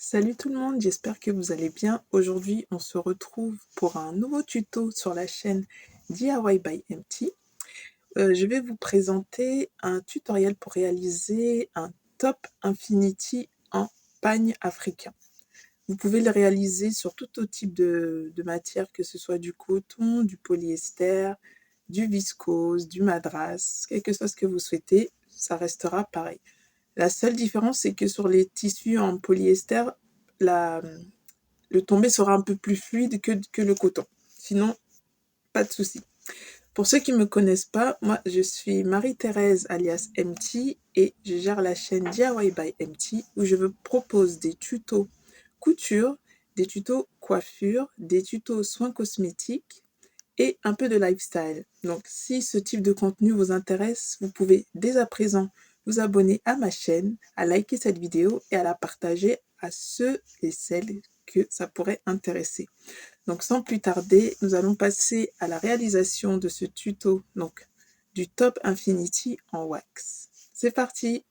Salut tout le monde, j'espère que vous allez bien. Aujourd'hui, on se retrouve pour un nouveau tuto sur la chaîne DIY by MT. Je vais vous présenter un tutoriel pour réaliser un top infinity en pagne africain. Vous pouvez le réaliser sur tout autre type de matière, que ce soit du coton, du polyester, du viscose, du madras, quel que soit ce que vous souhaitez, ça restera pareil. La seule différence, c'est que sur les tissus en polyester, la, le tombé sera un peu plus fluide que le coton. Sinon, pas de souci. Pour ceux qui ne me connaissent pas, moi je suis Marie-Thérèse alias MT et je gère la chaîne DIY by MT où je vous propose des tutos couture, des tutos coiffure, des tutos soins cosmétiques et un peu de lifestyle. Donc si ce type de contenu vous intéresse, vous pouvez dès à présent vous abonner à ma chaîne, à liker cette vidéo et à la partager à ceux et celles que ça pourrait intéresser. Donc sans plus tarder, nous allons passer à la réalisation de ce tuto, donc du top infinity en wax. C'est parti!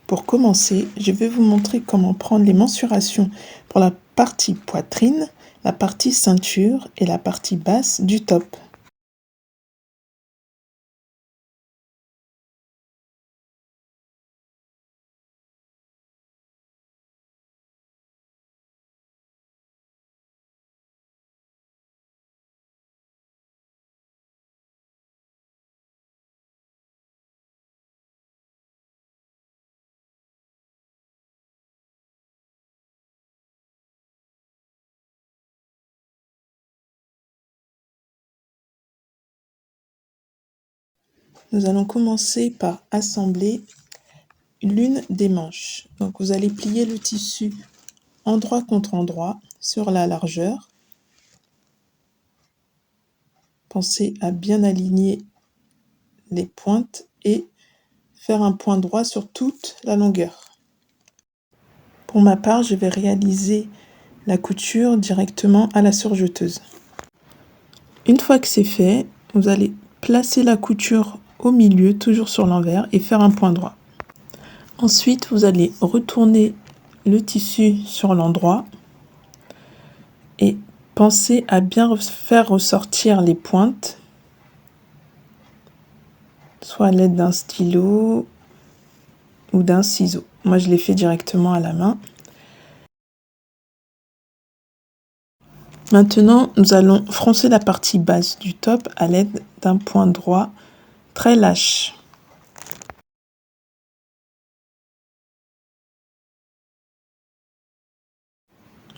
Pour commencer, je vais vous montrer comment prendre les mensurations pour la partie poitrine, la partie ceinture et la partie basse du top. Nous allons commencer par assembler l'une des manches. Donc vous allez plier le tissu endroit contre endroit sur la largeur. Pensez à bien aligner les pointes et faire un point droit sur toute la longueur. Pour ma part, je vais réaliser la couture directement à la surjeteuse. Une fois que c'est fait, vous allez placer la couture au milieu, toujours sur l'envers, et faire un point droit. Ensuite, vous allez retourner le tissu sur l'endroit et pensez à bien faire ressortir les pointes, soit à l'aide d'un stylo ou d'un ciseau. Moi, je l'ai fait directement à la main. Maintenant, nous allons froncer la partie basse du top à l'aide d'un point droit très lâche.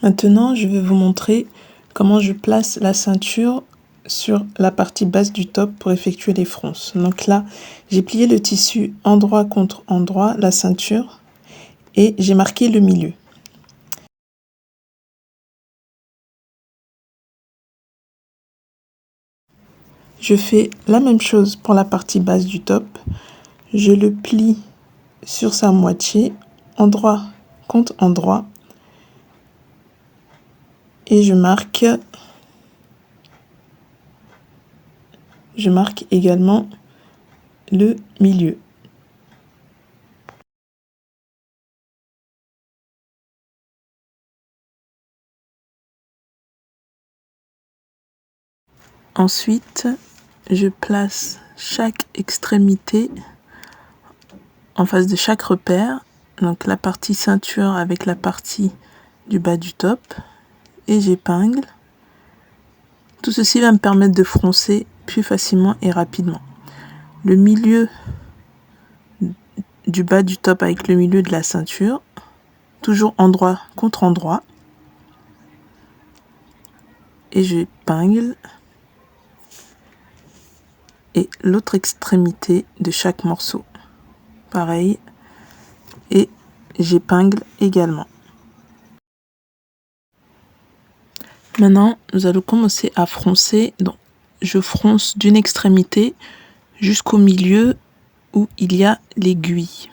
Maintenant, je vais vous montrer comment je place la ceinture sur la partie basse du top pour effectuer les fronces. Donc là, j'ai plié le tissu endroit contre endroit, la ceinture, et j'ai marqué le milieu. Je fais la même chose pour la partie basse du top. Je le plie sur sa moitié, endroit contre endroit, et je marque également le milieu. Ensuite, je place chaque extrémité en face de chaque repère, donc la partie ceinture avec la partie du bas du top, et j'épingle. Tout ceci va me permettre de froncer plus facilement et rapidement. Le milieu du bas du top avec le milieu de la ceinture, toujours endroit contre endroit, et j'épingle, et l'autre extrémité de chaque morceau, pareil, et j'épingle également. Maintenant, nous allons commencer à froncer. Donc, je fronce d'une extrémité jusqu'au milieu où il y a l'aiguille.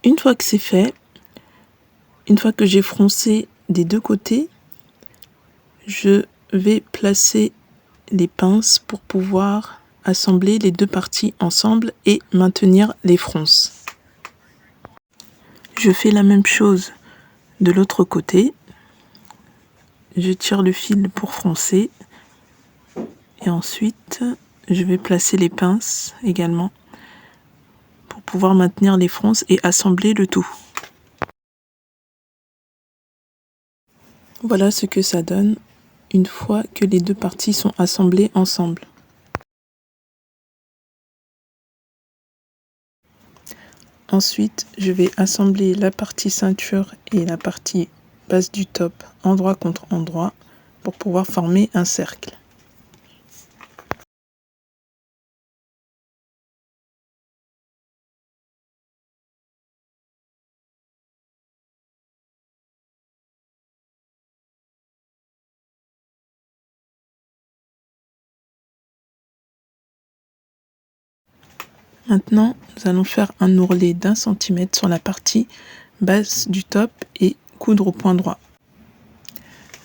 Une fois que c'est fait, Une fois que j'ai froncé des deux côtés, je vais placer les pinces pour pouvoir assembler les deux parties ensemble et maintenir les fronces. Je fais la même chose de l'autre côté. Je tire le fil pour froncer et ensuite je vais placer les pinces également pour pouvoir maintenir les fronces et assembler le tout. Voilà ce que ça donne une fois que les deux parties sont assemblées ensemble. Ensuite, je vais assembler la partie ceinture et la partie base du top endroit contre endroit pour pouvoir former un cercle. Maintenant, nous allons faire un ourlet d'1 cm sur la partie basse du top et coudre au point droit.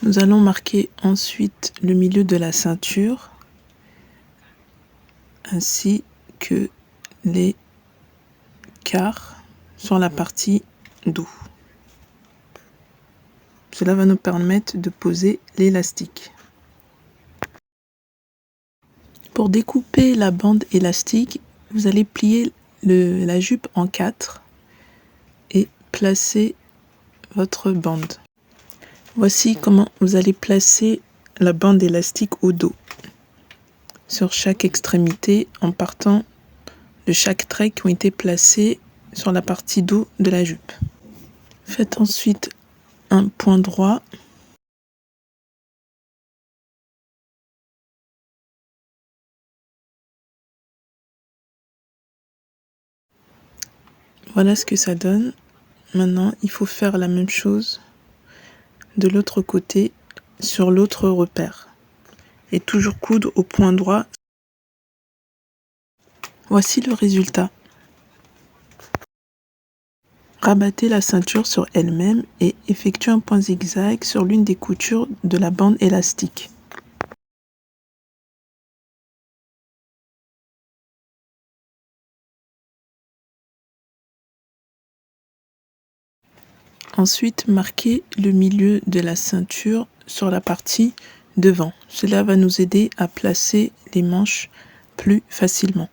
Nous allons marquer ensuite le milieu de la ceinture ainsi que les quarts sur la partie dos. Cela va nous permettre de poser l'élastique. Pour découper la bande élastique, vous allez plier la jupe en 4 et placer votre bande. Voici comment vous allez placer la bande élastique au dos, sur chaque extrémité en partant de chaque trait qui ont été placés sur la partie dos de la jupe. Faites ensuite un point droit. Voilà ce que ça donne. Maintenant, il faut faire la même chose de l'autre côté sur l'autre repère et toujours coudre au point droit. Voici le résultat. Rabattez la ceinture sur elle-même et effectuez un point zigzag sur l'une des coutures de la bande élastique. Ensuite, marquez le milieu de la ceinture sur la partie devant. Cela va nous aider à placer les manches plus facilement.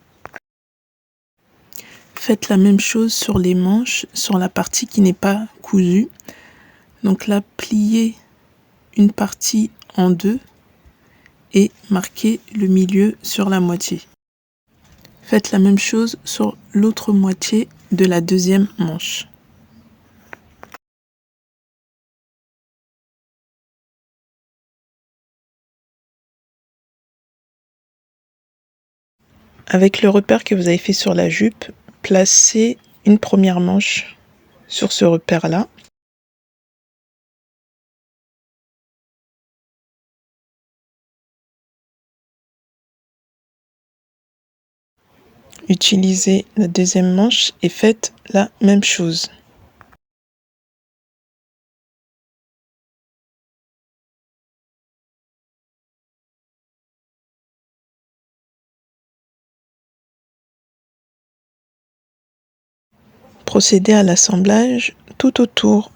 Faites la même chose sur les manches, sur la partie qui n'est pas cousue. Donc là, pliez une partie en deux et marquez le milieu sur la moitié. Faites la même chose sur l'autre moitié de la deuxième manche. Avec le repère que vous avez fait sur la jupe, placez une première manche sur ce repère-là. Utilisez la deuxième manche et faites la même chose. Procédez à l'assemblage tout autour.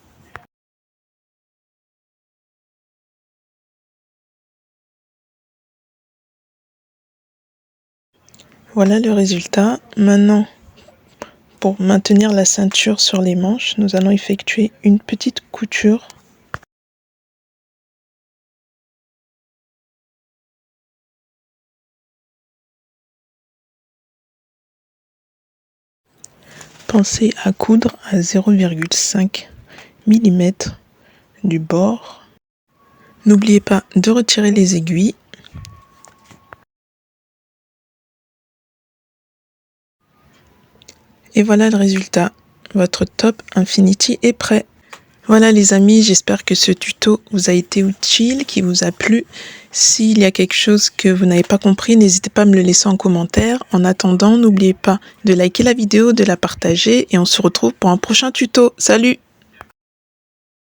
Voilà le résultat. Maintenant, pour maintenir la ceinture sur les manches, nous allons effectuer une petite couture. Pensez à coudre à 0,5 mm du bord. N'oubliez pas de retirer les aiguilles. Et voilà le résultat. Votre top Infinity est prêt. Voilà les amis, j'espère que ce tuto vous a été utile, qu'il vous a plu. S'il y a quelque chose que vous n'avez pas compris, n'hésitez pas à me le laisser en commentaire. En attendant, n'oubliez pas de liker la vidéo, de la partager et on se retrouve pour un prochain tuto. Salut!